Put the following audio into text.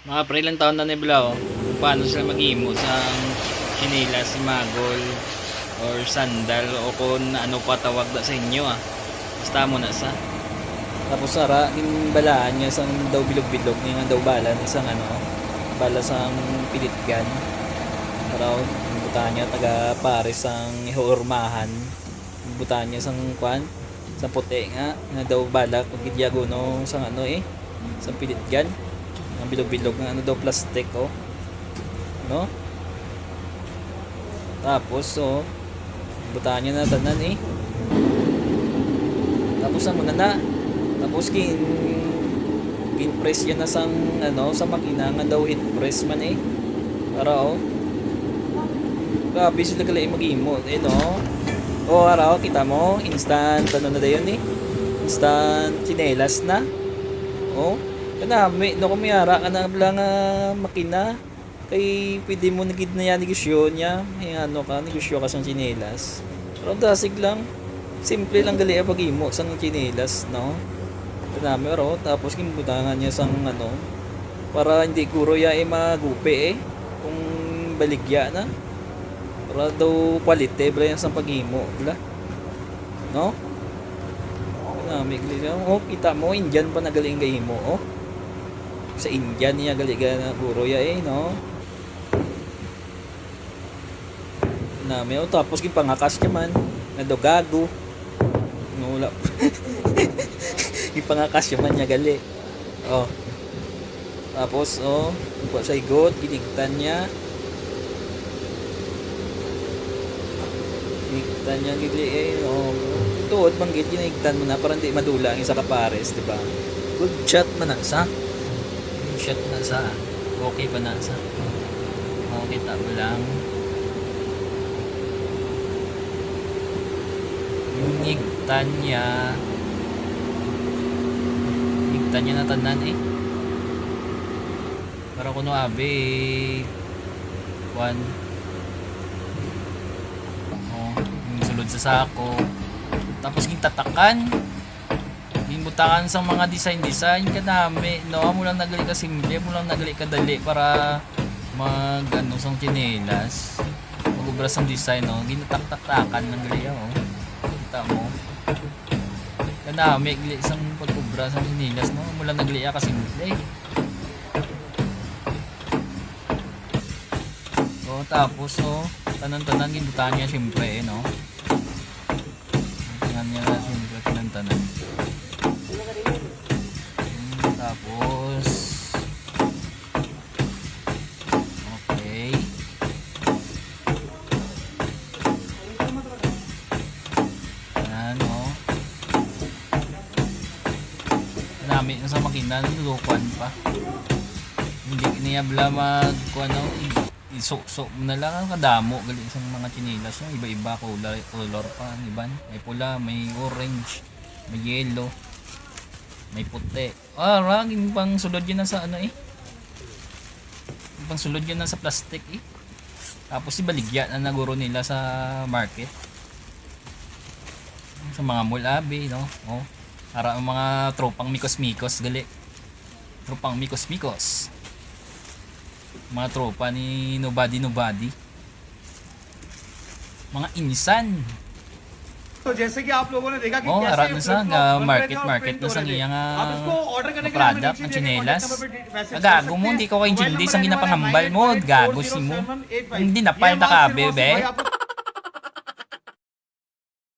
Mga pre, ilang taon na nibla kung paano sila mag-imo sa chinelas, magol, or sandal, o kung ano pa tawag na sa inyo Basta mo na sa. Tapos sara, yung balaan niya isang daw bilog-bilog, yung daw balan, isang bala sang pilitgan. Para yung buta niya, taga Paris ang ihurmahan. Yung buta niya isang kwan, isang puti nga, na daw bala, kung gidyago no, isang isang pilitgan. Ang bilog-bilog nga daw plastic no. Tapos butaan niya na tanan tapos ang na tapos press yan na sang sa makina nga daw hit press man para grabe sila kalay mag-imo araw kita mo instant na dayon instant chinelas na kanami no kumiyara ka na lang makina kay pwede mo nagid na yan negosyo niya negosyo ka sa chinelas pero dasig lang simple lang gali pag-imo sang chinelas no kanami tapos kimbutangan niya sang para hindi kuro ya magupi kung baligya na para daw quality bla yan sang pag-imo bla no kanami gali kita mo Indian pa nagaling gahimo sa Indian niya galiga na guro ya no nami tapos yung pangakas niya man na gago no wala yung pangakas niya man niya gali tapos sa igot giligtan niya gili tuod manggit ginigtan mo na para hindi madula ang isa ka pares diba good shot man na sa shot na sa okay pa na sa makikita mo lang yung higtan niya na tanan para kuno abe one yung sulod sa sako tapos yung tatakan butakan sa mga design kanami mo lang nagali ka simple mo lang nagali ka dali para mag sang chinelas magubra sang design ginatak-taktakan ng gali kita mo kanami gali sang pagubra sang chinelas mo lang nagali ka simple tapos tanan-tanan ginbutan niya siyempre tanan niya siyempre tanan tapos okay nami na sa makina nulukuan pa hindi niya bla isok-sok na lang ang kadamo gali isang mga chinilas iba-iba color pa iban may pula may orange may yellow may puti. Raging pang sulod yun na sa pang sulod yun na sa plastic Tapos ibaligya na naguro nila sa market. Sa mga mall abi para ang mga tropang mikos-mikos gali. Tropang mikos-mikos. Mga tropa ni nobody. Mga insan. तो जैसे कि आप लोगों ने देखा कि कैसे arat na sa market na sa ngiyang product ang chinelas. Gago mo, hindi ko kayo hindi sang ginapangambal mo, gago si mo. Hindi na palta ka, bebe.